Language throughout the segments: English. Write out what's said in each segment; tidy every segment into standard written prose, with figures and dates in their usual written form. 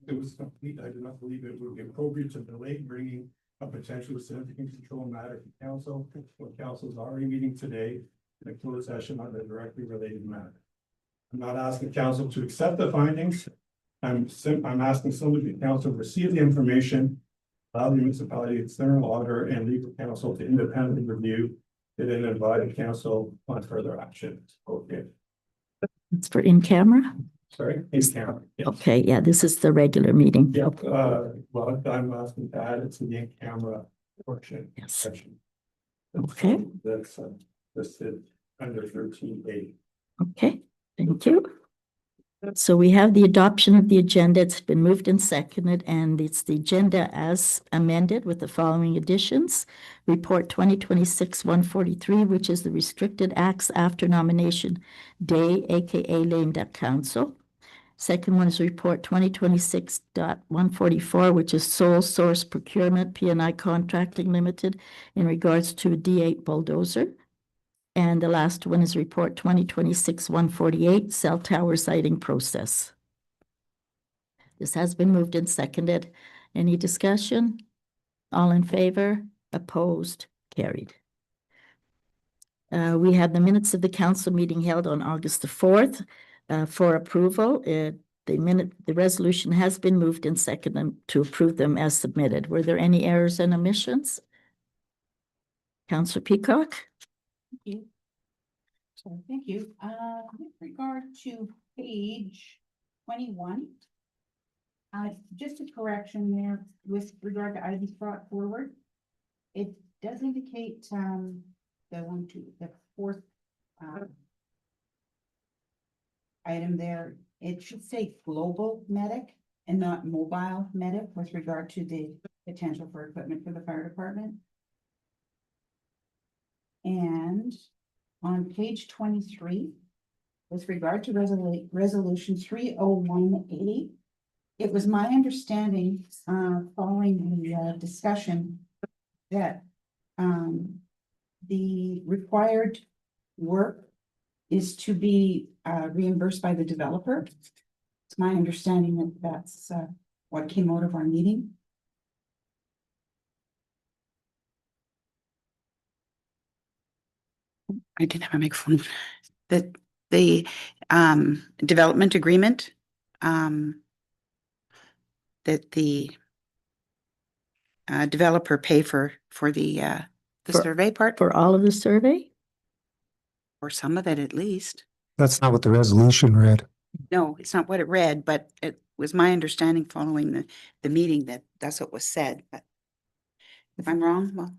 it was complete, I do not believe it would be appropriate to delay bringing a potential significant control matter to council when council is already meeting today in a closed session on a directly related matter. I'm not asking council to accept the findings. I'm asking somebody to council receive the information, allow the municipality, external auditor, and legal counsel to independently review it and advise council on further action. Okay, It's for in camera? sorry, in camera. Yes. Okay, yeah, this is the regular meeting. Yep, well, I'm asking to add it to the in-camera portion. Yes. Section. Okay. That's listed under 13A. Okay, thank you. So we have the adoption of the agenda. It's been moved and seconded, and it's the agenda as amended with the following additions. Report 2026-143, which is the restricted acts after nomination day, aka lame duck council. Second one is report 2026.144, which is sole source procurement, P&I Contracting Limited, in regards to a D8 bulldozer. And the last one is report 2026-148, cell tower siting process. This has been moved and seconded. Any discussion? All in favor? Opposed? Carried. We have the minutes of the council meeting held on August the 4th for approval. The resolution has been moved and seconded to approve them as submitted. Were there any errors and omissions? Councillor Peacock? Thank you. So, thank you. With regard to page 21, just a correction there with regard to items brought forward. It does indicate, the fourth, item there, it should say global medic and not mobile medic with regard to the potential for equipment for the fire department. And on page 23, with regard to resolution 30180, it was my understanding, following the discussion, that the required work is to be reimbursed by the developer. It's my understanding that that's what came out of our meeting. I didn't have a microphone. That the development agreement that the developer pay for the survey part, For all of the survey? or some of it at least. That's not what the resolution read. No, it's not what it read, but it was my understanding following the meeting that that's what was said. But if I'm wrong, well,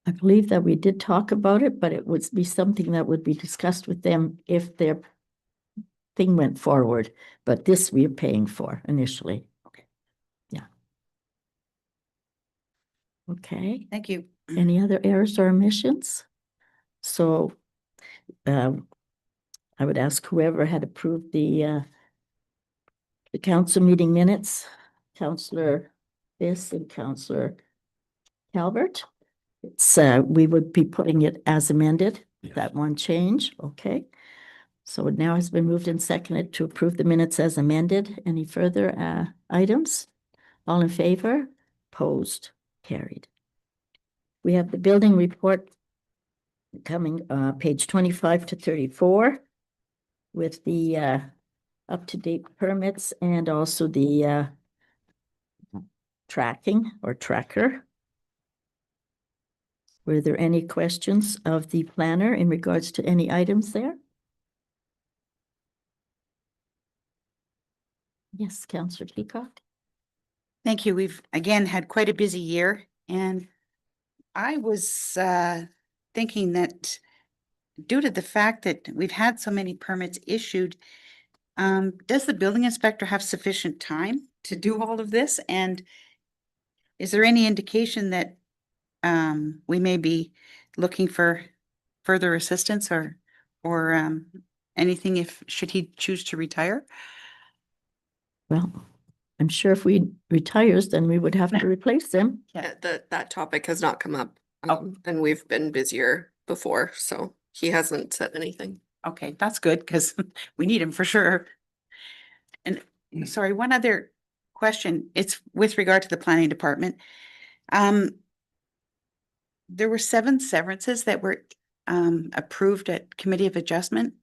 I believe that we did talk about it, but it would be something that would be discussed with them if their thing went forward. But this we are paying for initially. Okay. Yeah. Okay. thank you. Any other errors or omissions? So I would ask whoever had approved the council meeting minutes, Councillor Fiss and Councillor Calvert. It's we would be putting it as amended, Yes. that one change, okay. So it now has been moved and seconded to approve the minutes as amended. Any further items? All in favor? Opposed? Carried. We have the building report coming page 25 to 34 with the up-to-date permits and also the tracking or tracker. Were there any questions of the planner in regards to any items there? Yes, Councillor Peacock. Thank you. We've again had quite a busy year, and I was thinking that due to the fact that we've had so many permits issued, does the building inspector have sufficient time to do all of this? And is there any indication that we may be looking for further assistance or anything if should he choose to retire? Well, I'm sure if we retires, then we would have to replace him. Yeah. That topic has not come up. Oh. And we've been busier before, so he hasn't said anything. Okay, that's good because we need him for sure. And sorry, one other question. It's with regard to the planning department. There were 7 severances that were approved at Committee of Adjustment.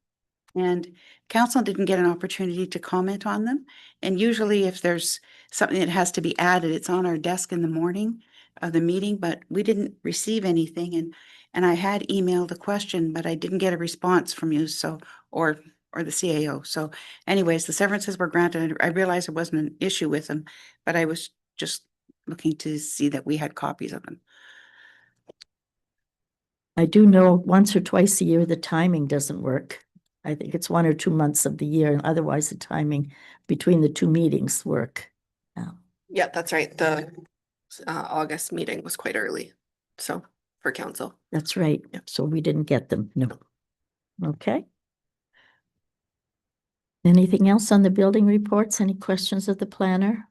And council didn't get an opportunity to comment on them. And usually if there's something that has to be added, it's on our desk in the morning of the meeting, but we didn't receive anything. And I had emailed a question, but I didn't get a response from you, so, or the CAO. So anyways, the severances were granted. I realized it wasn't an issue with them, but I was just looking to see that we had copies of them. I do know once or twice a year, the timing doesn't work. I think it's 1 or 2 months of the year, and otherwise the timing between the 2 meetings work. Yeah, that's right. The August meeting was quite early. So for council. That's right. Yeah. So we didn't get them. No. Okay. Anything else on the building reports? Any questions of the planner?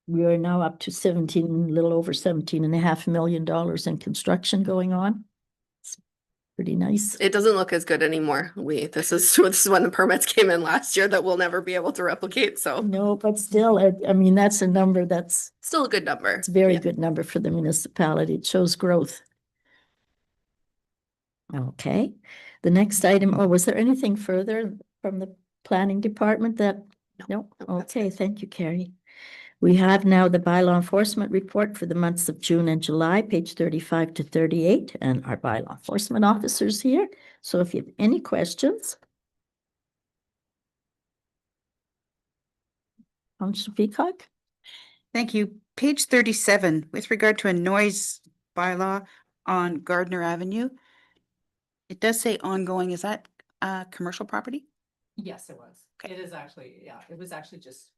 We are now up to 17, little over $17.5 million in construction going on. It's pretty nice. It doesn't look as good anymore. This is when the permits came in last year that we'll never be able to replicate. So No, but still, I mean, that's a number that's still a good number. it's a very Yeah. good number for the municipality. It shows growth. Okay, the next item, was there anything further from the planning department that? No, no, that's okay, it. thank you, Carrie. We have now the bylaw enforcement report for the months of June and July, page 35 to 38, and our bylaw enforcement officers here. So if you have any questions. Councillor Peacock? Thank you. Page 37, with regard to a noise bylaw on Gardner Avenue. It does say ongoing. Is that commercial property? Yes, it was. Okay. It is actually, yeah, it was actually just.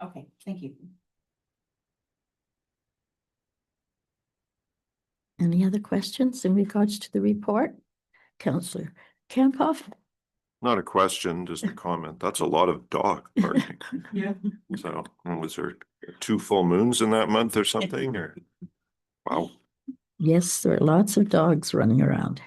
Okay, thank you. Any other questions in regards to the report? Councillor Campoff? Not a question, just a comment. That's a lot of dog barking. Yeah. So, was there 2 full moons in that month or something, or? Wow. Yes, there are lots of dogs running around.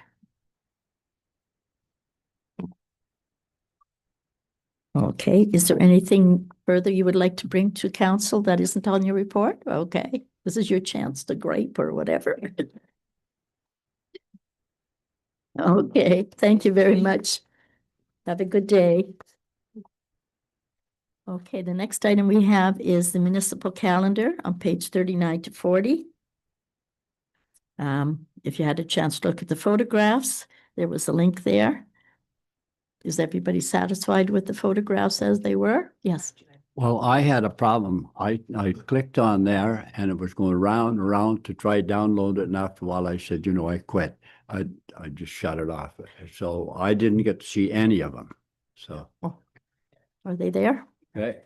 Okay, is there anything further you would like to bring to council that isn't on your report? Okay, this is your chance to gripe or whatever. Okay, thank you very much. Have a good day. Okay, the next item we have is the municipal calendar on page 39 to 40. If you had a chance to look at the photographs, there was a link there. Is everybody satisfied with the photographs as they were? Yes. Well, I had a problem. I clicked on there and it was going round and round to try download it. And after a while I said, you know, I quit. I just shut it off. So I didn't get to see any of them. So, Are they there? okay.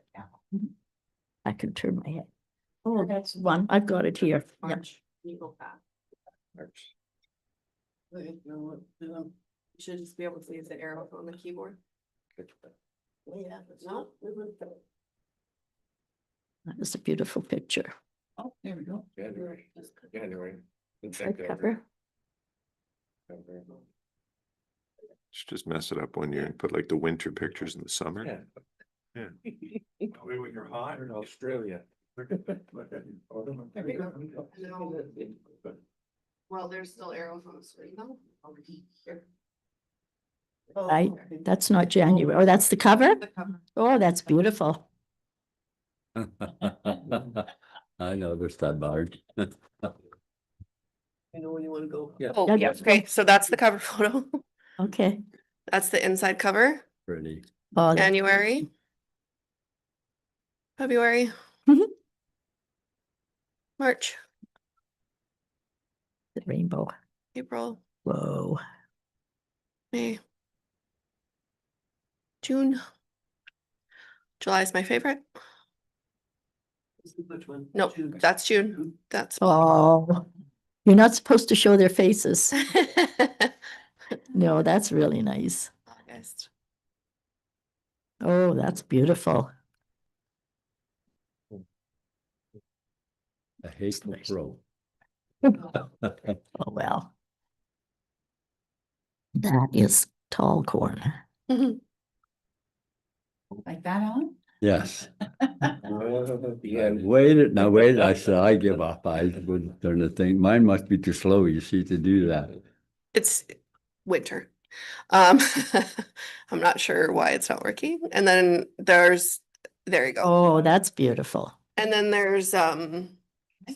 I can turn my head. Oh, that's one. I've got it here. Yep. March, legal path. You should just be able to see the arrow on the keyboard. Yeah, no. That is a beautiful picture. Oh, there we go. January. Side cover. Just mess it up one year and put like the winter pictures in the summer. Yeah. When you're hot in Australia. Well, there's still arrows on the screen though. Right, that's not January. Oh, that's the cover? The cover. Oh, that's beautiful. I noticed that, Bard. You know when you want to go. Yeah. Oh, Yeah, yeah, let's go. okay, so that's the cover photo. Okay. That's the inside cover, Pretty. Oh, January. February. Mhm. March, the rainbow. April, Whoa. May. June. July is my favorite. Which one? Nope, that's June. That's. Oh, you're not supposed to show their faces. No, that's really nice. August. Oh, that's beautiful. A hateful crow. Oh, well. That is tall corner. Like that, Alan? Yes. I waited, now wait, I said, I give up. I wouldn't turn the thing. Mine must be too slow, you see, to do that. It's winter. Um, I'm not sure why it's not working. And then there you go. Oh, that's beautiful. And then there's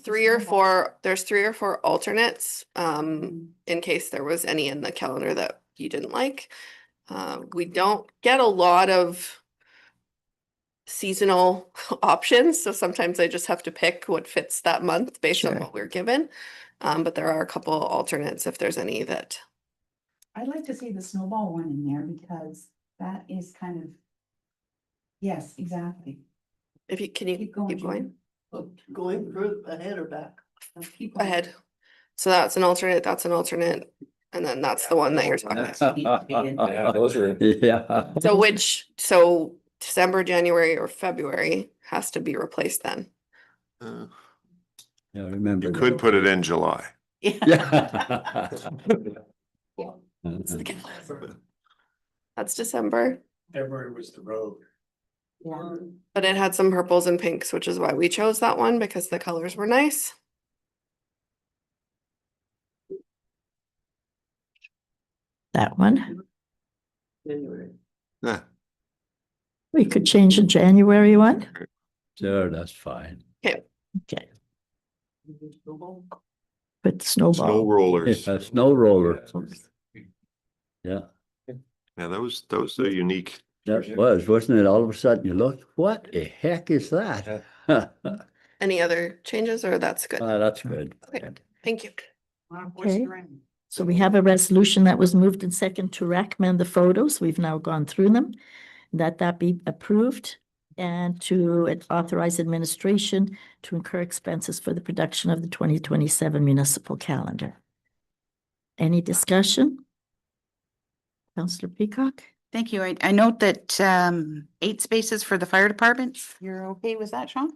three or four alternates, in case there was any in the calendar that you didn't like. We don't get a lot of seasonal options, so sometimes I just have to pick what fits that month based on Sure. what we're given. But there are a couple alternates if there's any that, I'd like to see the snowball one in there because that is kind of. Yes, exactly. if you, can you Keep going, keep going? Going further ahead or back? Keep going. Ahead. So that's an alternate, and then that's the one that you're talking about. Yeah, those are. Yeah. So December, January, or February has to be replaced then. Yeah, remember. You that. could put it in July. Yeah. It's the calendar. That's December, February was the road. Yeah. but it had some purples and pinks, which is why we chose that one because the colors were nice. That one. Yeah. We could change the January one. Sure, that's fine. Okay, Snowball? put the Snow snowball. rollers. Yeah, snow roller. Yeah, Yeah, that was a unique. that was, wasn't it? All of a sudden you look, what the heck is that? Any other changes or that's good? That's good. Okay. Thank you. Okay. So we have a resolution that was moved in second to recommend the photos. We've now gone through them. That be approved and to authorize administration to incur expenses for the production of the 2027 municipal calendar. Any discussion? Councillor Peacock? Thank you. I note that 8 spaces for the fire department. You're okay with that, Sean?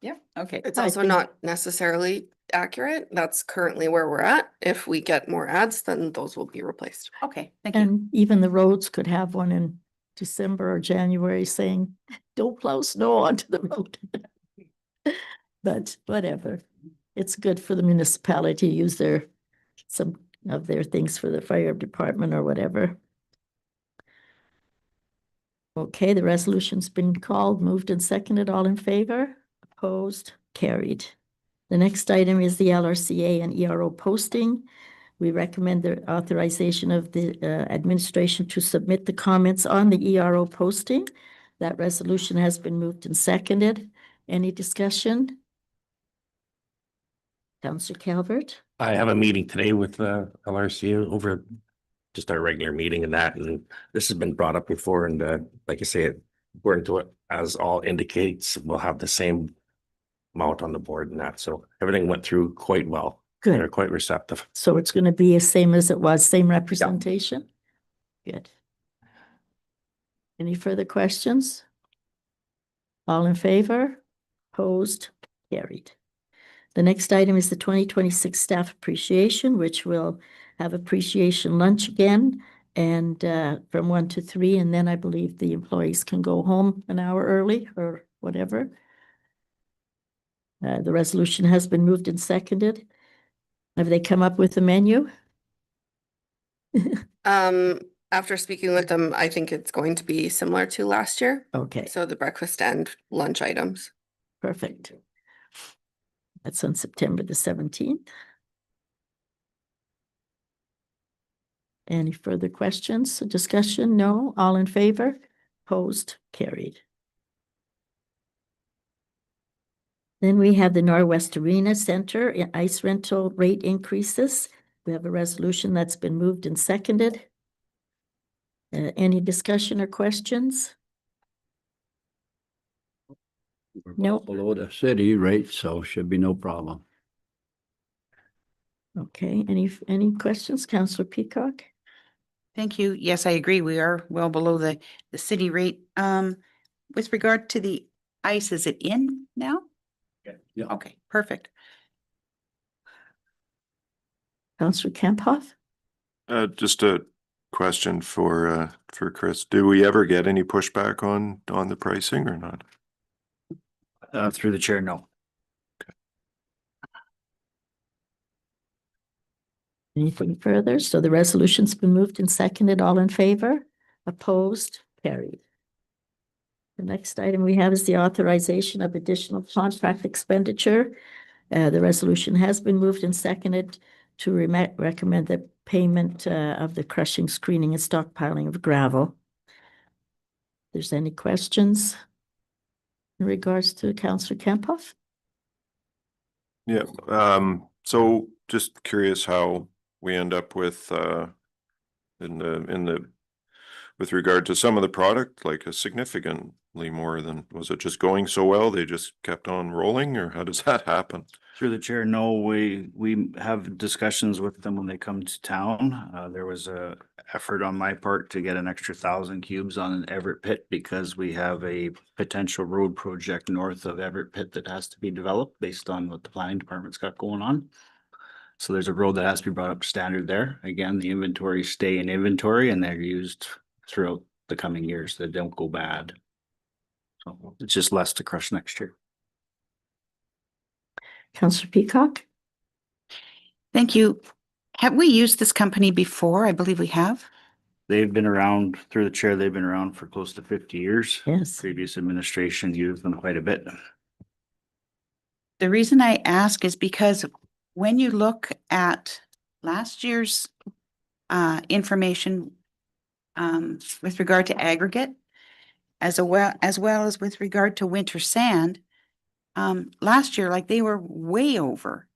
Yeah, okay. It's I also think- not necessarily accurate. That's currently where we're at. If we get more ads, then those will be replaced. Okay, thank you. And even the roads could have one in December or January saying, don't plow snow onto the road. But whatever, it's good for the municipality to use some of their things for the fire department or whatever. Okay, the resolution's been called, moved and seconded, all in favor, opposed, carried. The next item is the LRCA and ERO posting. We recommend the authorization of the administration to submit the comments on the ERO posting. That resolution has been moved and seconded. Any discussion? Councillor Calvert? I have a meeting today with LRC over just our regular meeting and this has been brought up before and like I say, according to it, as all indicates, we'll have the same amount on the board and that. So everything went through quite well. They're Good. quite receptive. So it's going to be the same as it was, same representation? Good. Any further questions? All in favor? Opposed? Carried. The next item is the 2026 staff appreciation, which will have appreciation lunch again and from 1 to 3, and then I believe the employees can go home an hour early or whatever. The resolution has been moved and seconded. Have they come up with a menu? After speaking with them, I think it's going to be similar to last year. Okay, So the breakfast and lunch items. perfect. That's on September the 17th. Any further questions, discussion? No, all in favor? Opposed, carried. Then we have the Norwest Arena Center ice rental rate increases. We have a resolution that's been moved and seconded. Any discussion or questions? We're No. below the city rate, so should be no problem. Okay, any questions, Councillor Peacock? Thank you. Yes, I agree. We are well below the city rate. With regard to the ice, is it in now? Yeah. Okay, perfect. Councillor Kemphoff? Just a question for Chris. Do we ever get any pushback on the pricing or not? Through the chair, no. Anything further? So the resolution's been moved and seconded. All in favor? Opposed? Carried. The next item we have is the authorization of additional contract expenditure. The resolution has been moved and seconded to recommend the payment of the crushing, screening, and stockpiling of gravel. If there's any questions in regards to Councillor Kempoff? Yeah, so just curious how we end up with with regard to some of the product, like a significantly more than, was it just going so well, they just kept on rolling, or how does that happen? Through the chair, no, we have discussions with them when they come to town. There was a effort on my part to get an extra 1,000 cubes on an Everett pit because we have a potential road project north of Everett pit that has to be developed based on what the planning department's got going on. So there's a road that has to be brought up to standard there. Again, the inventories stay in inventory and they're used throughout the coming years. They don't go bad. So it's just less to crush next year. Councillor Peacock? Thank you. Have we used this company before? I believe we have. They've been around, through the chair, they've been around for close to 50 years. Yes. Previous administration used them quite a bit. The reason I ask is because when you look at last year's information with regard to aggregate, as well as with regard to winter sand, last year, like, they were way over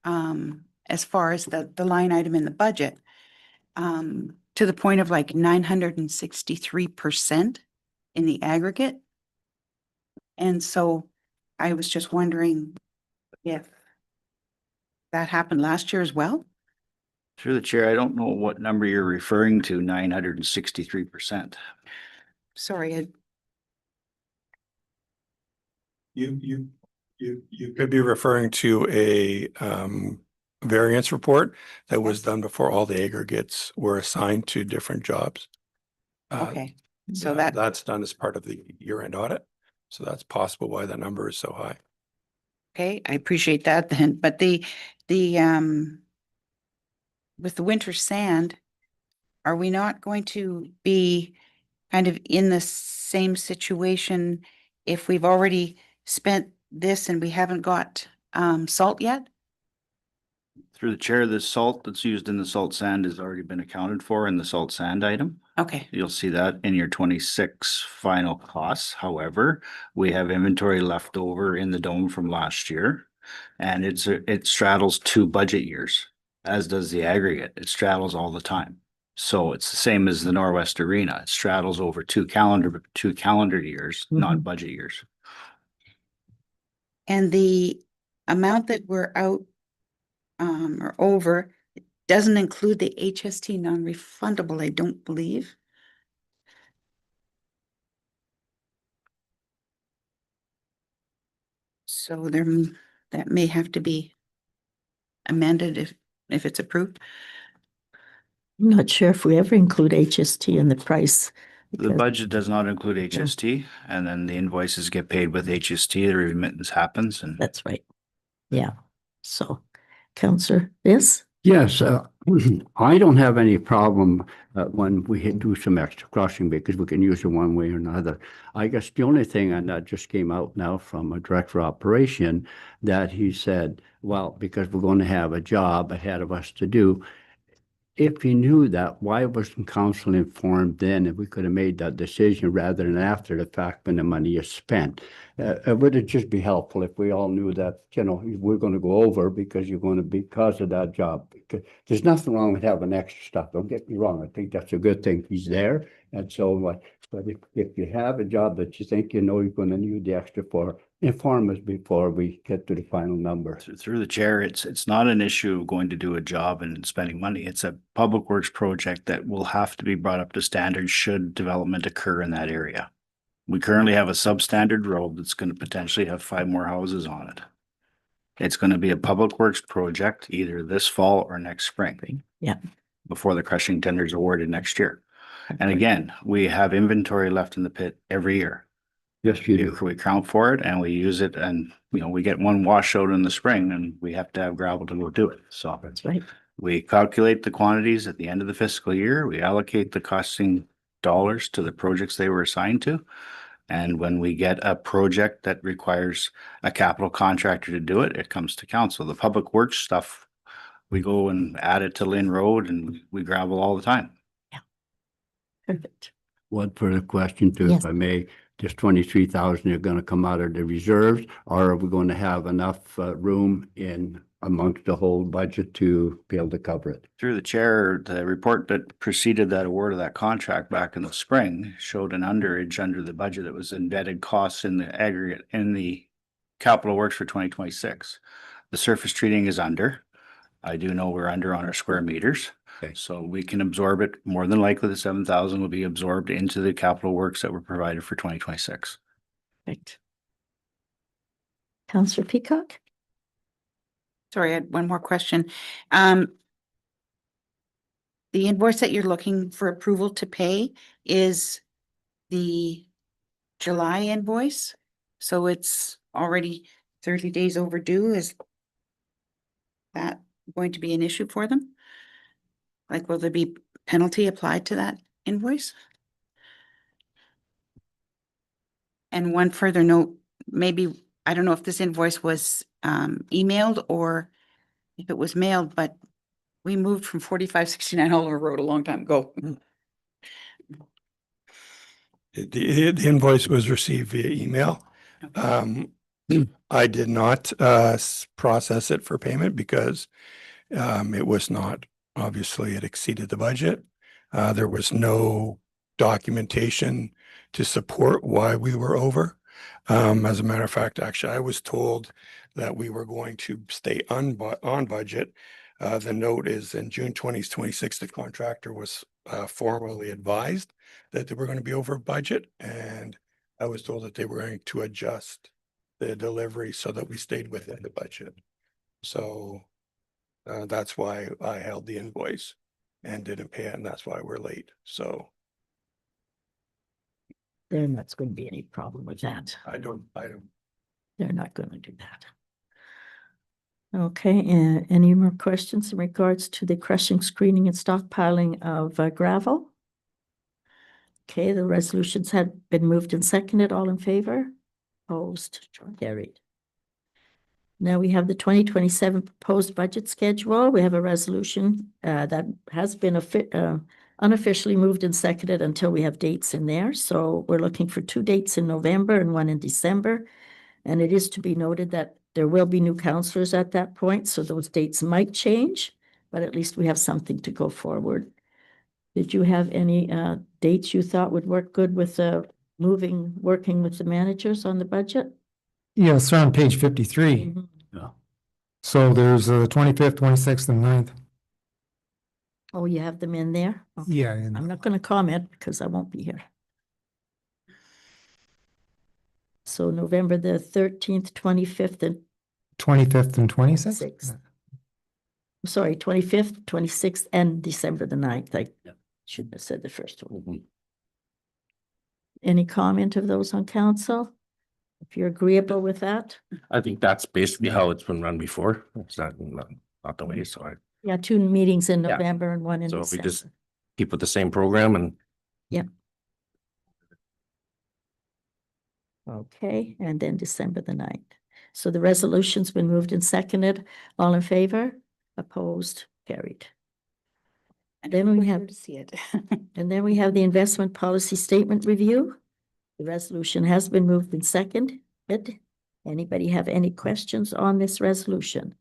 as far as the line item in the budget, to the point of like 963% in the aggregate. And so I was just wondering if that happened last year as well. Through the chair, I don't know what number you're referring to, 963%. Sorry, You could be referring to a variance report that was done before all the aggregates were assigned to different jobs. okay, so that's done as part of the year-end audit. So that's possible why that number is so high. okay. I appreciate that then, but the with the winter sand, are we not going to be kind of in the same situation if we've already spent this and we haven't got salt yet? Through the chair, the salt that's used in the salt sand has already been accounted for in the salt sand item. Okay, You'll see that in your 26 final costs. However, we have inventory left over in the dome from last year. And it straddles 2 budget years, as does the aggregate. It straddles all the time. So it's the same as the Norwest Arena. It straddles over 2 calendar years, not budget years. and the amount that we're out or over doesn't include the HST non-refundable, I don't believe. So that may have to be amended if it's approved. I'm not sure if we ever include HST in the price. The because- budget does not include HST, and then the invoices get paid with HST, the remittance happens, and That's right. Yeah. So, Councillor, yes? Yes, I don't have any problem when we do some extra crushing because we can use it one way or another. I guess the only thing, and that just came out now from a director of operation, that he said, well, because we're going to have a job ahead of us to do. If he knew that, why wasn't council informed then if we could have made that decision rather than after the fact when the money is spent? Would it just be helpful if we all knew that, you know, we're going to go over because you're going to be because of that job? Because there's nothing wrong with having extra stuff. Don't get me wrong. I think that's a good thing. He's there. And so, but if you have a job that you think you know you're going to need the extra for, inform us before we get to the final number. through the chair, it's not an issue of going to do a job and spending money. It's a public works project that will have to be brought up to standard should development occur in that area. We currently have a substandard road that's going to potentially have 5 more houses on it. It's going to be a public works project either this fall or next spring. Yeah. before the crushing tender is awarded next year. And again, we have inventory left in the pit every year. Yes, you do. We count for it and we use it, and, you know, we get one washout in the spring and we have to have gravel to go do it. So That's right. we calculate the quantities at the end of the fiscal year. We allocate the costing dollars to the projects they were assigned to. And when we get a project that requires a capital contractor to do it, it comes to council. The public works stuff, we go and add it to Lynn Road and we gravel all the time. Perfect. One further question too, Yes. if I may, this 23,000 are gonna come out of the reserves, or are we going to have enough room in amongst the whole budget to be able to cover it? Through the chair, the report that preceded that award of that contract back in the spring showed an underage under the budget that was embedded costs in the aggregate in the capital works for 2026. The surface treating is under. I do know we're under on our square meters. Okay. So we can absorb it. More than likely, the 7,000 will be absorbed into the capital works that were provided for 2026. Perfect. Councillor Peacock? Sorry, I had one more question. The invoice that you're looking for approval to pay is the July invoice, so it's already 30 days overdue. Is that going to be an issue for them? Like, will there be penalty applied to that invoice? And one further note, maybe, I don't know if this invoice was emailed or if it was mailed, but we moved from 4569 Oliver Road a long time ago. The invoice was received via email. I did not process it for payment because it was not, obviously it exceeded the budget. There was no documentation to support why we were over. As a matter of fact, actually, I was told that we were going to stay on budget. The note is in June 2026, the contractor was formally advised that they were going to be over budget, and I was told that they were going to adjust the delivery so that we stayed within the budget. So that's why I held the invoice and didn't pay it, and that's why we're late. So There's not going to be any problem with that. I don't. They're not going to do that. Okay, any more questions in regards to the crushing, screening and stockpiling of gravel? Okay, the resolutions had been moved and seconded. All in favor? Opposed? Carried. Now we have the 2027 proposed budget schedule. We have a resolution that has been unofficially moved and seconded until we have dates in there. So we're looking for 2 dates in November and 1 in December. And it is to be noted that there will be new councillors at that point, so those dates might change, but at least we have something to go forward. Did you have any dates you thought would work good with working with the managers on the budget? Yeah, it's on page 53. Mhm. Yeah. So there's the 25th, 26th, and 9th. Oh, you have them in there? Okay. Yeah, I'm and not going to comment because I won't be here. So November the 13th, 25th, and 25th and 26th. 6th. Sorry, 25th, 26th, and December the 9th. I shouldn't have said the first one. Any comment of those on council? If you're agreeable with that? I think that's basically how it's been run before. It's not the way, so Yeah, 2 meetings in Yeah. November and 1 in so if we December. just keep with the same program and Okay, and then December the 9th. So the resolution's been moved and seconded. All in favor? Opposed? Carried. And Then we we're have- here to see it. And then we have the investment policy statement review. The resolution has been moved and seconded. Anybody have any questions on this resolution?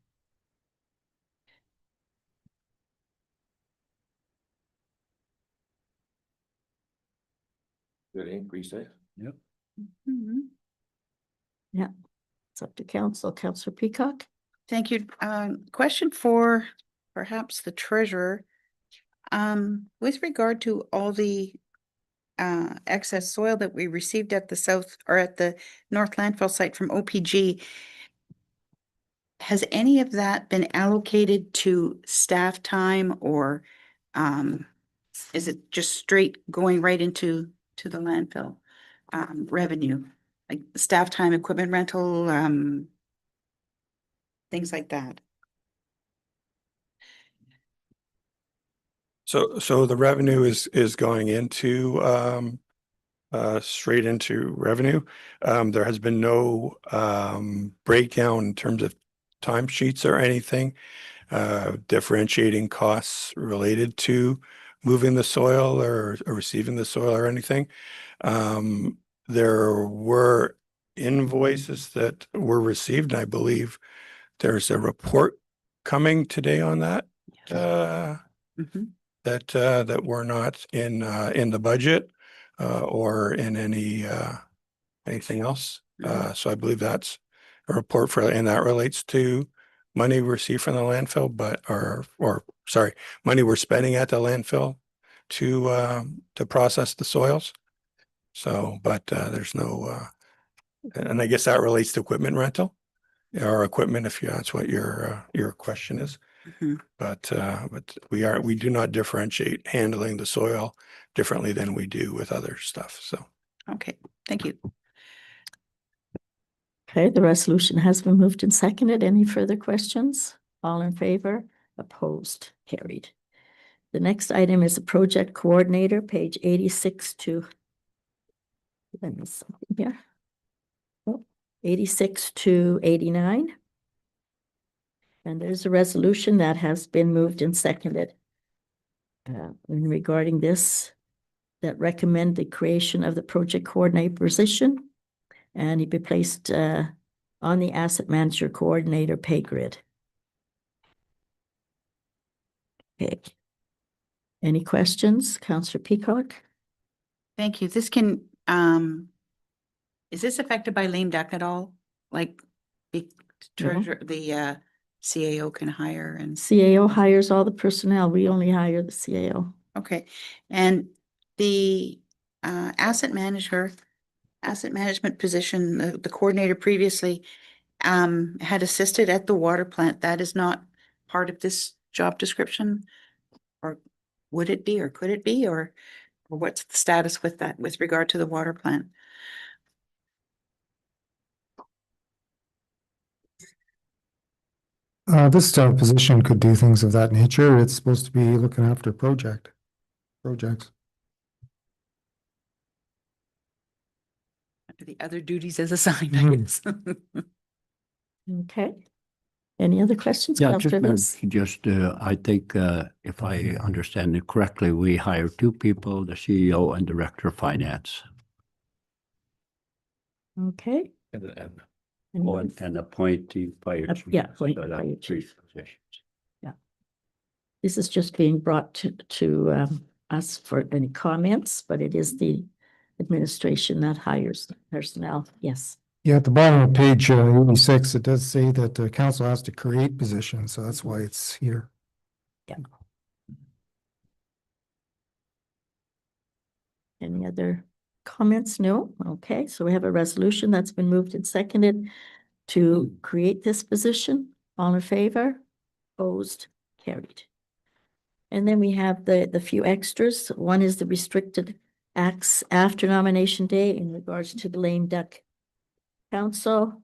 good increase, eh? Mhm. It's up to council. Councillor Peacock? Thank you. Question for perhaps the treasurer. With regard to all the excess soil that we received at the south or at the north landfill site from OPG, has any of that been allocated to staff time or is it just straight going right into the landfill revenue? Like staff time, equipment rental, things like that. So the revenue is going into, straight into revenue. There has been no, breakdown in terms of timesheets or anything, differentiating costs related to moving the soil or receiving the soil or anything. There were invoices that were received, and I believe there's a report coming today on that. Mhm. That were not in the budget or in anything else. So I believe that's a report and that relates to money received from the landfill, or sorry, money we're spending at the landfill to process the soils. So, but there's no, and I guess that relates to equipment rental or equipment, if that's what your question is. Mhm. But we do not differentiate handling the soil differently than we do with other stuff. So, Okay, thank you. Okay, the resolution has been moved and seconded. Any further questions? All in favor? Opposed? Carried. The next item is a project coordinator, page 86 to, let me see something here. Oh, 86 to 89. And there's a resolution that has been moved and seconded regarding this, that recommend the creation of the project coordinator position, and he be placed on the asset manager coordinator pay grid. Okay. Any questions, Councillor Peacock? Thank you. This can, is this affected by lame duck at all? Like the treasurer, the CAO can hire and, CAO hires all the personnel. We only hire the CAO. okay. And the asset management position, the coordinator previously had assisted at the water plant. That is not part of this job description? Or would it be, or could it be, or what's the status with that with regard to the water plant? This position could do things of that nature. It's supposed to be looking after projects. The other duties as assigned, I Mhm. guess. Okay. Any other questions, Yeah, Councillor Lewis? I think, if I understand it correctly, we hire two people, the CEO and Director of Finance. Okay. Anyone? And appoint the fire chief. Yeah, appoint So that's fire three chief. positions. This is just being brought to us for any comments, but it is the administration that hires the personnel. Yes. Yeah, at the bottom of page 86, it does say that the council has to create positions, so that's why it's here. Any other comments? No? Okay, so we have a resolution that's been moved and seconded to create this position. All in favor? Opposed? Carried. And then we have the few extras. One is the restricted acts after nomination day in regards to the lame duck council.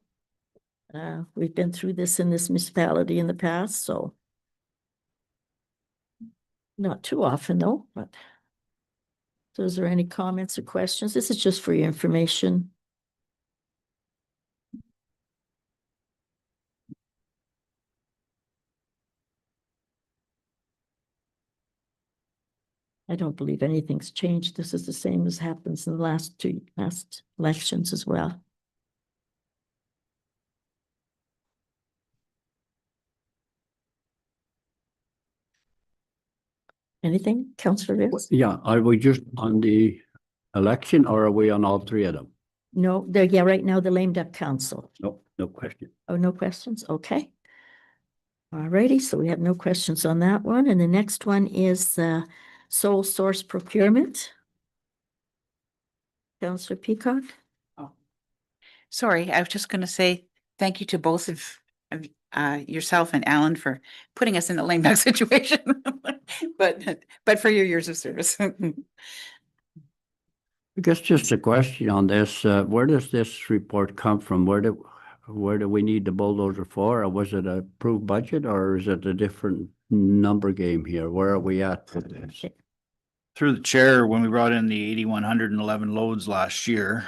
We've been through this in this municipality in the past, so not too often though, but so is there any comments or questions? This is just for your information. I don't believe anything's changed. This is the same as happens in the last elections as well. Anything, Councillor Lewis? Yeah, are we just on the election or are we on all three of them? No, right now the lame duck council. No question. Oh, no questions? Okay. All righty, so we have no questions on that one. And the next one is sole source procurement. Councillor Peacock? Sorry, I was just going to say thank you to both of yourself and Alan for putting us in the lame duck situation. But for your years of service. I guess just a question on this, where does this report come from? Where do we need the bulldozer for? Or was it a approved budget or is it a different number game here? Where are we at with this? Through the chair, when we brought in the 8,111 loads last year,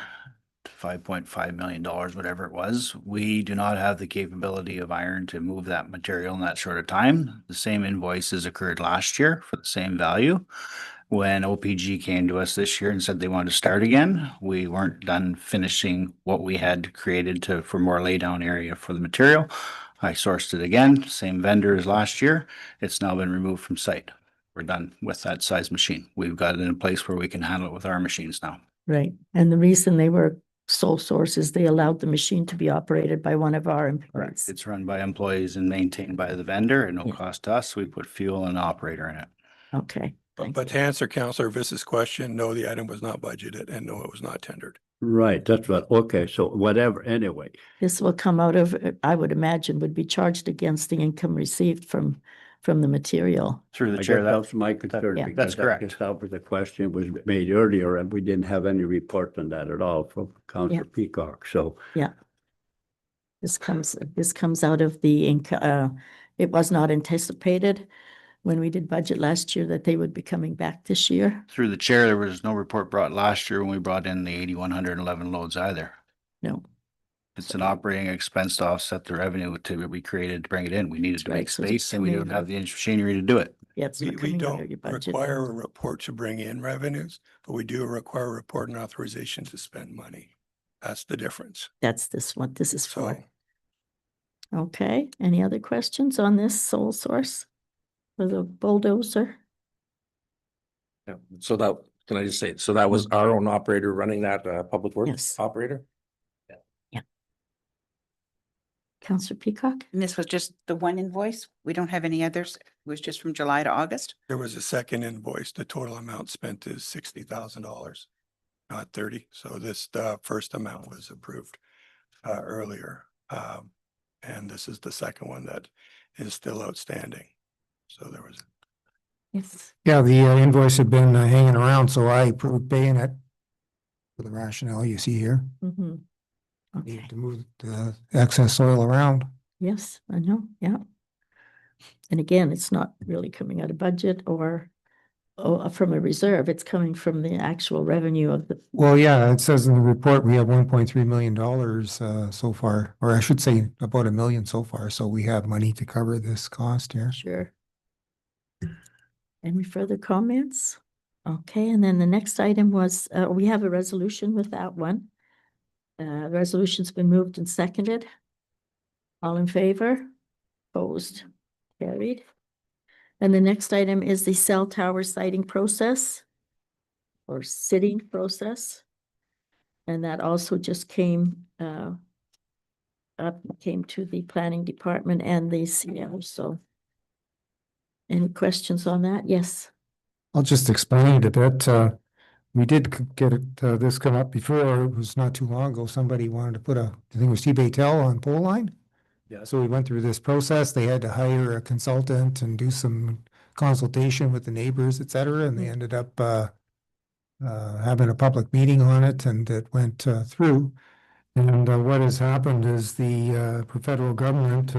$5.5 million, whatever it was, we do not have the capability of iron to move that material in that short of time. The same invoices occurred last year for the same value. When OPG came to us this year and said they wanted to start again, we weren't done finishing what we had created for more laydown area for the material. I sourced it again, same vendor as last year. It's now been removed from site. We're done with that size machine. We've got it in a place where we can handle it with our machines now. Right. And the reason they were sole source is they allowed the machine to be operated by one of our employees. It's run by employees and maintained by the vendor at no Yeah. cost to us. We put fuel and an operator in it. Okay. But to answer Councillor Viss's question, no, the item was not budgeted and no, it was not tendered. Right, that's what, okay, so whatever, anyway. This will come out of, I would imagine, would be charged against the income received from the material. Through I the chair, guess that that's my concern. yeah. because That's I correct. guess that was the question was made earlier and we didn't have any report on that at all from Councillor Peacock, so. This comes out of the income, it was not anticipated when we did budget last year that they would be coming back this year. through the chair, there was no report brought last year when we brought in the 8,111 loads either. No. It's an operating expense to offset the revenue to we created to bring it in. We needed to Right, make so it's space and we don't coming- have the machinery to do it. Yeah, it's We, not we coming out of don't your budget. require a report to bring in revenues, but we do require a report and authorization to spend money. That's the difference. That's what this is So for. Okay, any other questions on this sole source for the bulldozer? Yeah, so that, can I just say, so that was our own operator running that public Yes. works operator? Councillor Peacock? And this was just the one invoice? We don't have any others? It was just from July to August? there was a second invoice. The total amount spent is $60,000, not 30. So this, the first amount was approved earlier. And this is the second one that is still outstanding. So there was, Yes. Yeah, the invoice had been hanging around, so I approved paying it for the rationale you see here. Mm-hmm. Okay, Needed to move the excess soil around. yes, I know, yeah. And again, it's not really coming out of budget or from a reserve, it's coming from the actual revenue of the, Well, yeah, it says in the report, we have $1.3 million so far, or I should say about $1 million so far. So we have money to cover this cost here. sure. Any further comments? Okay, and then the next item was, we have a resolution with that one. The resolution's been moved and seconded. All in favor? Opposed? Carried. And the next item is the cell tower siting process or sitting process. And that also just came to the planning department and the CL, so. Any questions on that? Yes. I'll just explain it a bit. We did get this come up before. It was not too long ago. Somebody wanted to put I think it was T-Baytel on pole line. Yeah. So we went through this process. They had to hire a consultant and do some consultation with the neighbors, et cetera, and they ended up having a public meeting on it, and it went through. And what has happened is the federal government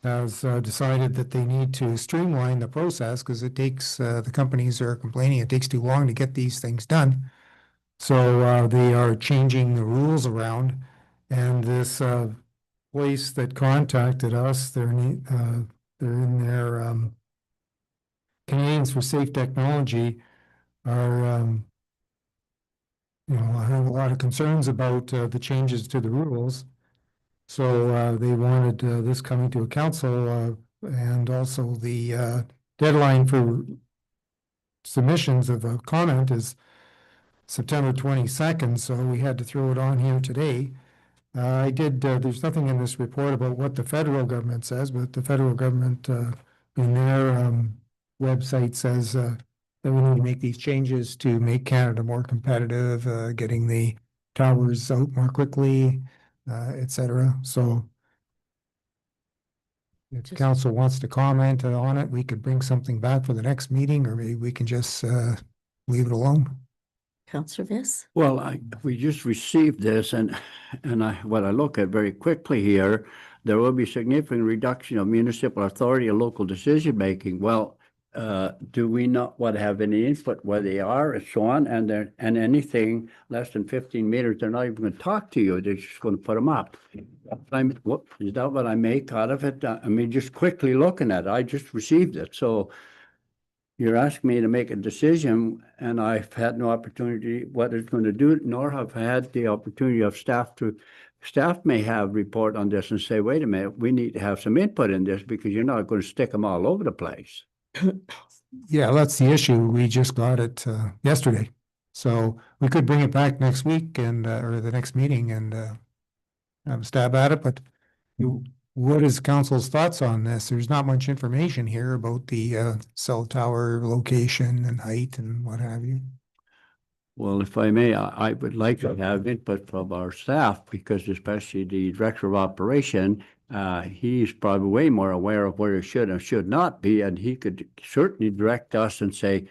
has decided that they need to streamline the process because it takes, the companies are complaining it takes too long to get these things done. So they are changing the rules around, and this place that contacted us, they're in their Canadians for Safe Technology are I have a lot of concerns about the changes to the rules. So they wanted this coming to a council and also the deadline for submissions of a comment is September 22nd, so we had to throw it on here today. I did, there's nothing in this report about what the federal government says, but the federal government in their website says that we need to make these changes to make Canada more competitive, getting the towers out more quickly, et cetera. So If Just- council wants to comment on it, we could bring something back for the next meeting, or maybe we can just leave it alone. Counselor Viss? Well, we just received this what I look at very quickly here, there will be significant reduction of municipal authority and local decision making. Well, do we not want to have any input where they are and so on, and anything less than 15 meters, they're not even going to talk to you, they're just going to put them up. What, is that what I make out of it? I mean, just quickly looking at it, I just received it, so you're asking me to make a decision, and I've had no opportunity what it's going to do, nor have had the opportunity of staff may have report on this and say, wait a minute, we need to have some input in this because you're not going to stick them all over the place. Yeah, that's the issue. We just got it yesterday. So we could bring it back next week and, or the next meeting and have a stab at it, but what is council's thoughts on this? There's not much information here about the cell tower location and height and what have you. Well, if I may, I would like to have input from our staff because especially the director of operation, he's probably way more aware of where it should and should not be, and he could certainly direct us and say,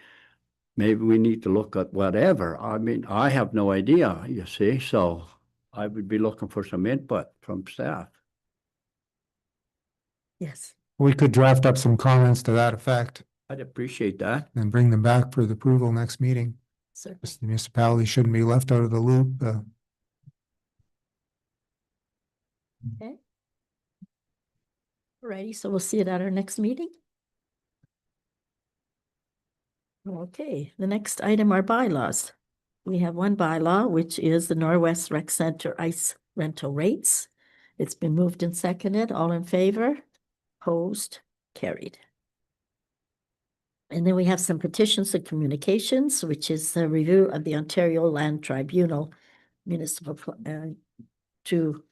maybe we need to look at whatever. I mean, I have no idea, you see, so I would be looking for some input from staff. Yes. We could draft up some comments to that effect I'd appreciate that. and bring them back for the approval next meeting. Certainly. The municipality shouldn't be left out of the loop. Okay. Alrighty, so we'll see it at our next meeting. Okay, the next item are bylaws. We have one bylaw, which is the Norwest Rec Center ice rental rates. It's been moved and seconded. All in favor? Opposed? Carried. And then we have some petitions and communications, which is the review of the Ontario Land Tribunal municipal to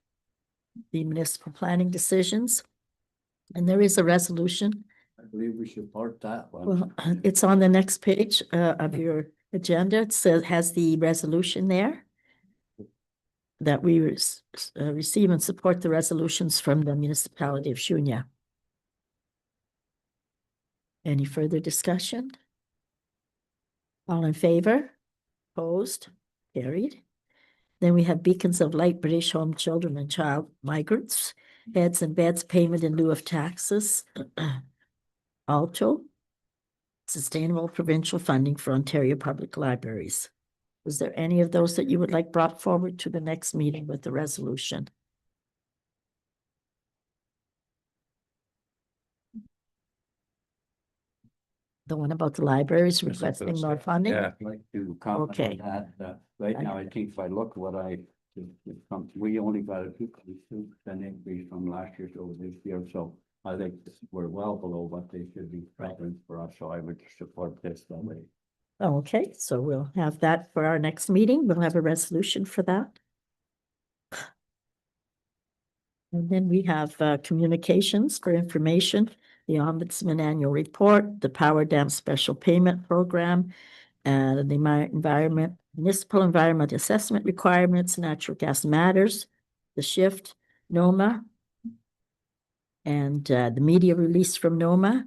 the municipal planning decisions. And there is a resolution. I believe we should part that one. Well, it's on the next page of your agenda. It says, has the resolution there that we receive and support the resolutions from the municipality of Shunya. Any further discussion? All in favor? Opposed? Carried. Then we have Beacons of Light British Home Children and Child Migrants, Heads and Beds Payment in lieu of taxes, ALTO, Sustainable Provincial Funding for Ontario Public Libraries. Is there any of those that you would like brought forward to the next meeting with the resolution? The one about the libraries Yes, that's what requesting it's more like. funding? Yeah. I'd like to comment Okay. on that. Right now, I think if I look what we only got a 2% increase from last year to this year, so I think we're well below what they should be offering for us, so I would support this that way. Okay, so we'll have that for our next meeting. We'll have a resolution for that. And then we have communications for information, the Ombudsman Annual Report, the Power Dam Special Payment Program, and the Municipal Environment Assessment Requirements, Natural Gas Matters, the Shift, NOMA, and the media release from NOMA,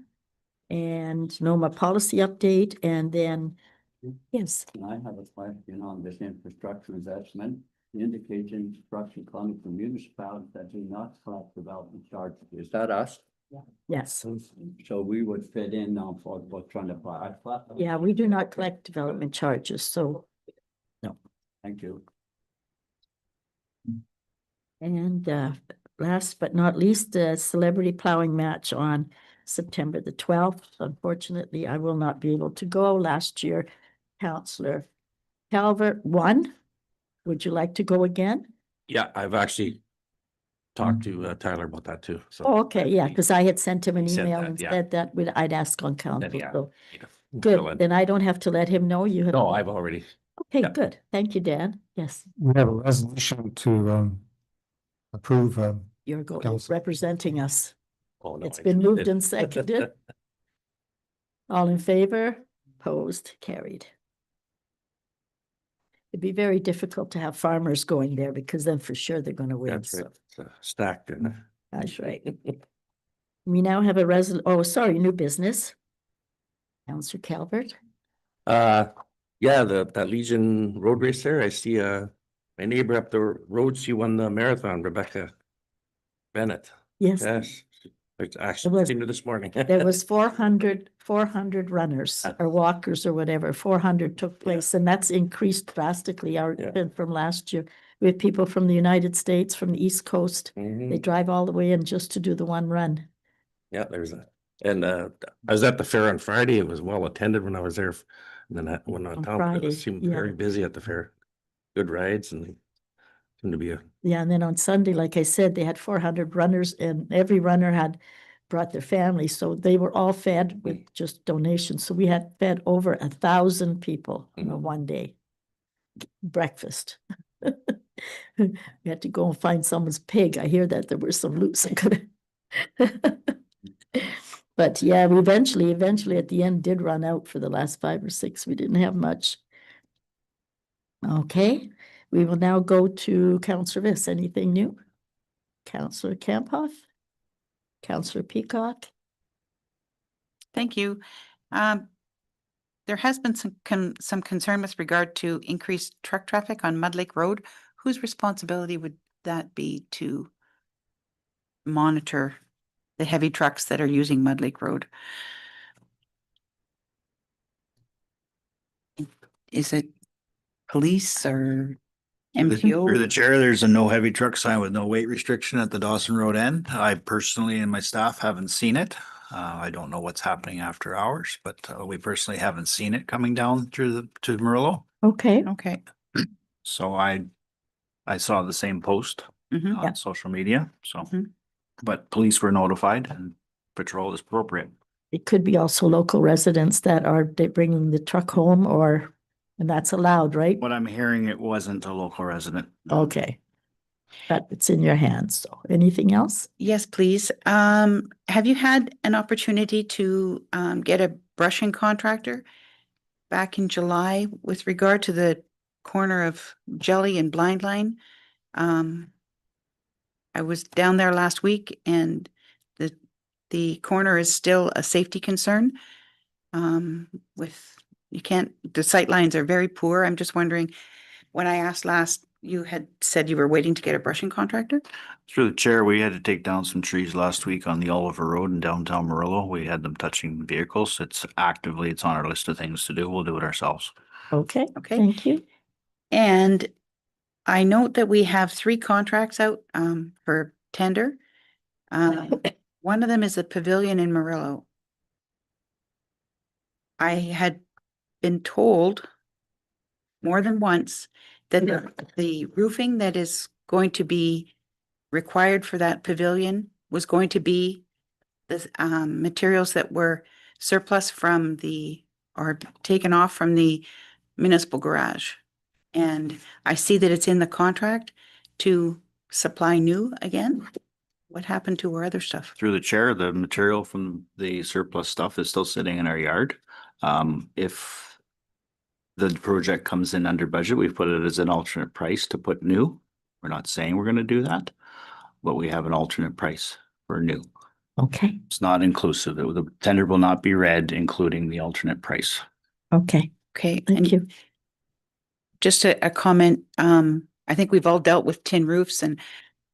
and NOMA policy update, and then, yes, And I have a question on this infrastructure investment. It indicates infrastructure coming from municipalities that do not collect development charges. Is that us? yes. So we would fit in on for what's trying to buy. I thought- Yeah, we do not collect development charges, so, Thank you. and last but not least, the celebrity plowing match on September the 12th. Unfortunately, I will not be able to go. Last year, Councillor Calvert won. Would you like to go again? Yeah, I've actually talked to Tyler about that too. So Oh, okay, yeah, because I had sent him an He said email that, and yeah. said that I'd ask on council, yeah. so, yeah, good, fill in. then I don't have to let him know you have. No, I've already, Okay, yeah. good, thank you, Dan, yes, We have a resolution to approve. you're Council. representing us. oh no. It's I been just moved did. and seconded. All in favor, opposed, carried. It'd be very difficult to have farmers going there because then for sure they're gonna win. That's right. So It's, stacked and that's right. We now have a new business. Counselor Calvert. Yeah, that Legion road race there, I see, my neighbor up the road, she won the marathon, Rebecca Bennett. Yes, Yes, I It actually was- seen her this morning. there was 400 runners or walkers or whatever, 400 took place, and that's increased drastically from last year. We have people from the United States, from the East Coast. Mhm. They drive all the way in just to do the one run. Yeah, there's that. And I was at the fair on Friday. It was well attended when I was there. And then I went on town, but Friday, it seemed yeah. very busy at the fair. Good rides and seemed to be a, Yeah, and then on Sunday, like I said, they had 400 runners and every runner had brought their family. So they were all fed with just donations. So we had fed over 1,000 people on a one day breakfast. We had to go and find someone's pig. I hear that there were some loose. But yeah, we eventually at the end did run out for the last 5 or 6. We didn't have much. Okay, we will now go to Councillor Viss. Anything new? Councillor Kamphoff? Councillor Peacock? Thank you. There has been some concern with regard to increased truck traffic on Mud Lake Road. Whose responsibility would that be to monitor the heavy trucks that are using Mud Lake Road? Is it police or Through the MPO? chair, there's a no heavy truck sign with no weight restriction at the Dawson Road end. I personally and my staff haven't seen it. I don't know what's happening after hours, but we personally haven't seen it coming down to Murillo. Okay, Okay. So I saw the same post Mhm. on social media, so. Mhm. But police were notified and patrol is appropriate. it could be also local residents that are bringing the truck home and that's allowed, right? What I'm hearing, it wasn't a local resident. Okay. But it's in your hands. So anything else? Yes, please. Have you had an opportunity to get a brushing contractor back in July with regard to the corner of Jelly and Blind Line? I was down there last week and the corner is still a safety concern. The sight lines are very poor. I'm just wondering, when I asked last, you had said you were waiting to get a brushing contractor? Through the chair, we had to take down some trees last week on the Oliver Road in downtown Murillo. We had them touching vehicles. It's on our list of things to do. We'll do it ourselves. Okay, Okay. thank you. And I note that we have 3 contracts out for tender. One of them is the pavilion in Murillo. I had been told more than once that the roofing that is going to be required for that pavilion was going to be the materials that were surplus or taken off from the municipal garage. And I see that it's in the contract to supply new again. What happened to our other stuff? Through the chair, the material from the surplus stuff is still sitting in our yard. If the project comes in under budget, we've put it as an alternate price to put new. We're not saying we're going to do that, but we have an alternate price for new. Okay, It's not inclusive. The tender will not be read, including the alternate price. okay, Okay. thank and you. Just a comment, I think we've all dealt with tin roofs and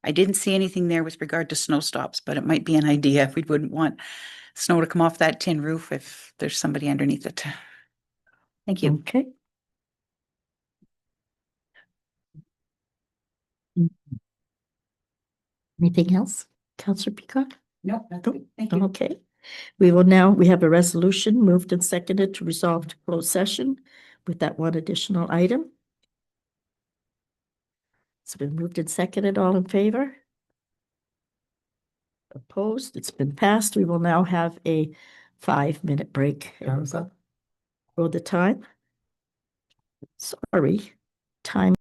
I didn't see anything there with regard to snow stops, but it might be an idea if we wouldn't want snow to come off that tin roof if there's somebody underneath it. Thank you. Okay. Anything else? Councillor Peacock? No, that's good. Thank you. Okay. We have a resolution moved and seconded to resolve to close session with that one additional item. It's been moved and seconded. All in favor? Opposed? It's been passed. We will now have a 5-minute break. Council? Oh, the time? Sorry, time.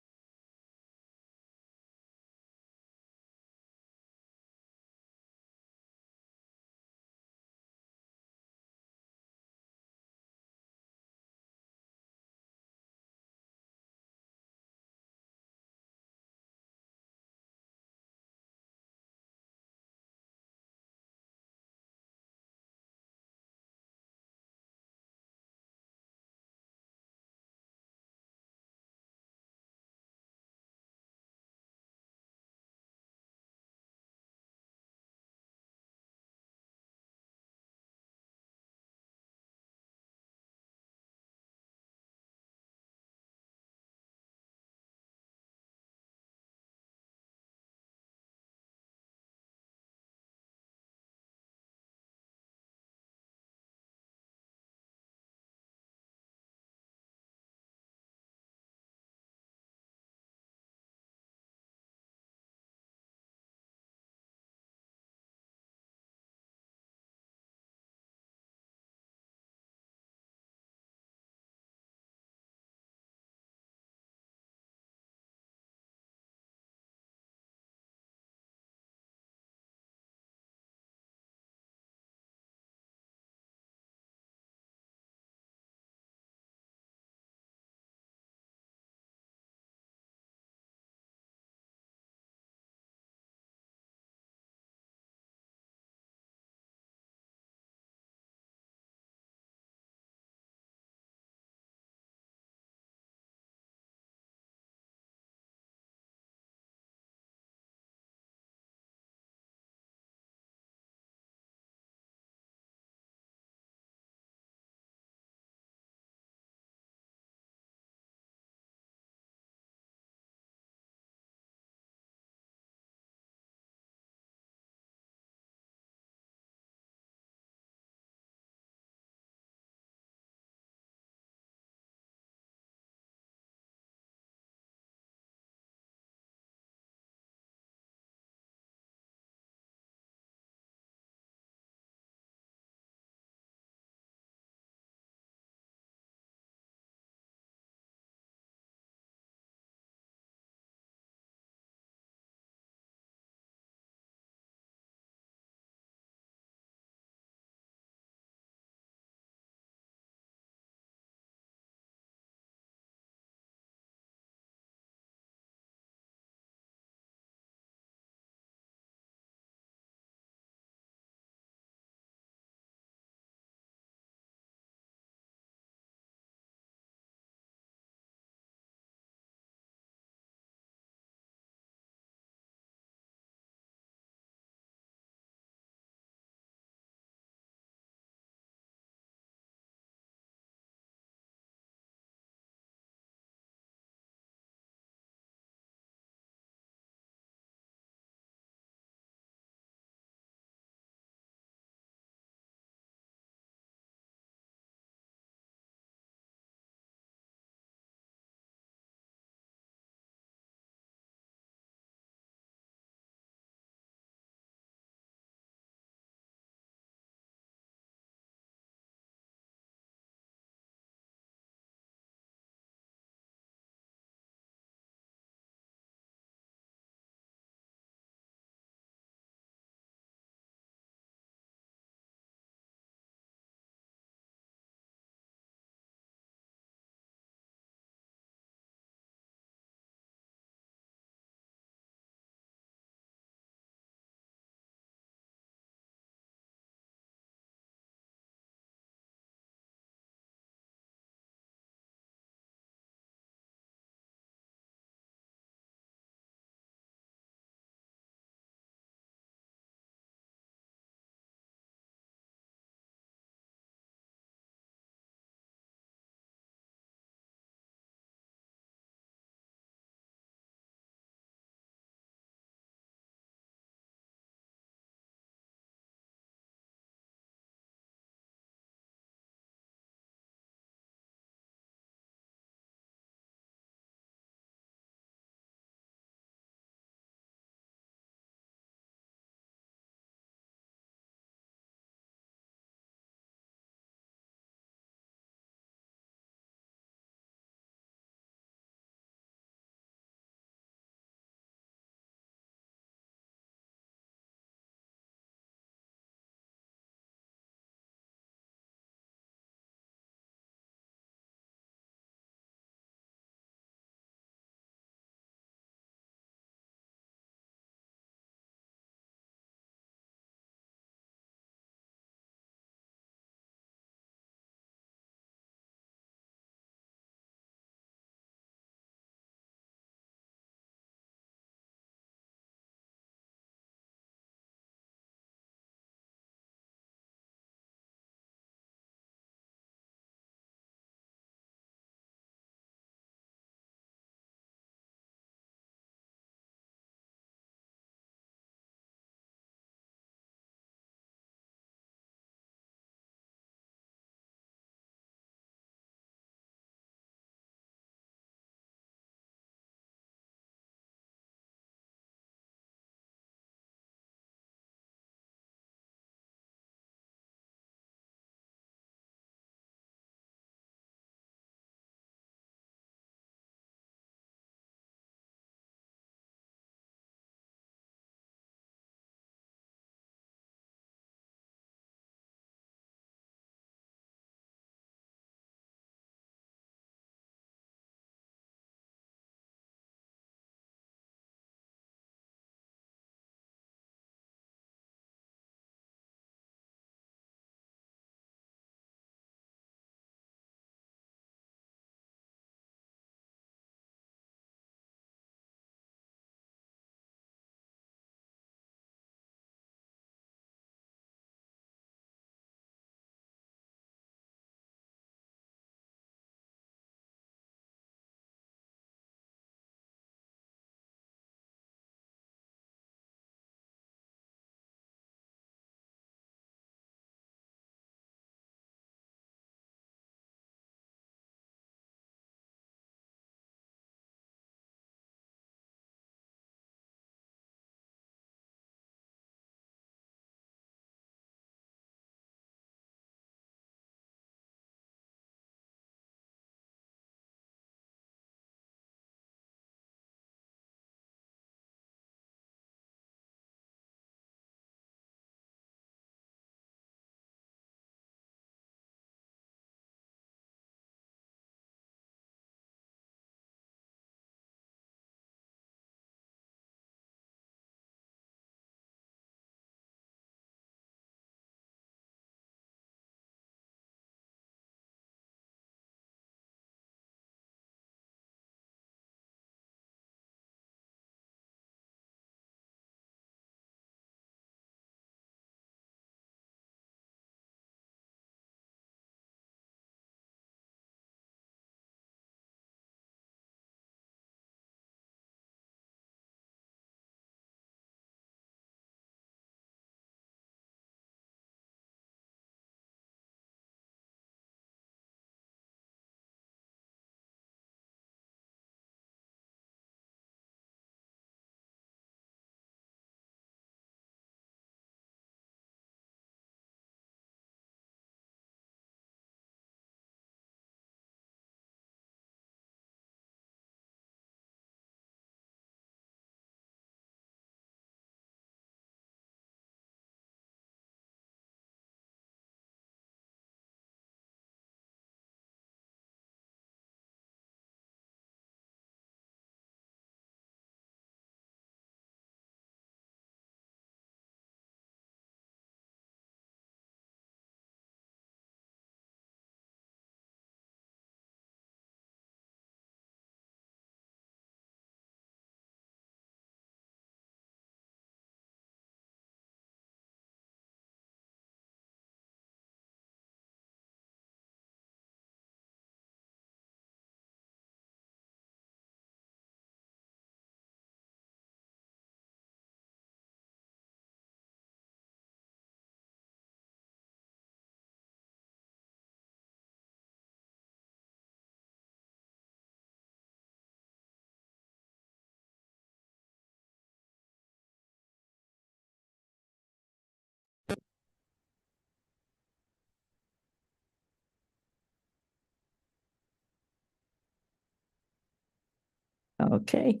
Okay.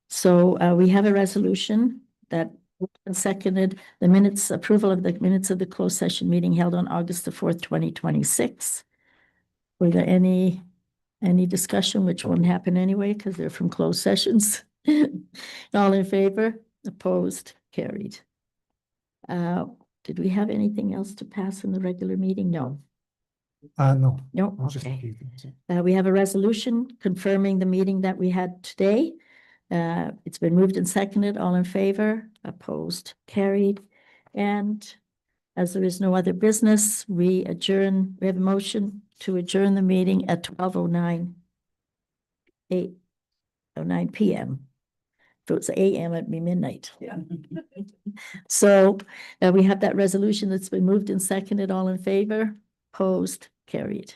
So we have a resolution that seconded the minutes, approval of the minutes of the closed session meeting held on August the 4th, 2026. Were there any discussion, which won't happen anyway, because they're from closed sessions? All in favor? Opposed? Carried. Did we have anything else to pass in the regular meeting? No. No. No, just a okay. few things. We have a resolution confirming the meeting that we had today. It's been moved and seconded. All in favor? Opposed? Carried. And as there is no other business, we adjourn. We have a motion to adjourn the meeting at 12:09 p.m. If it was a.m., it'd be midnight. Yeah. So we have that resolution that's been moved and seconded. All in favor? Opposed? Carried.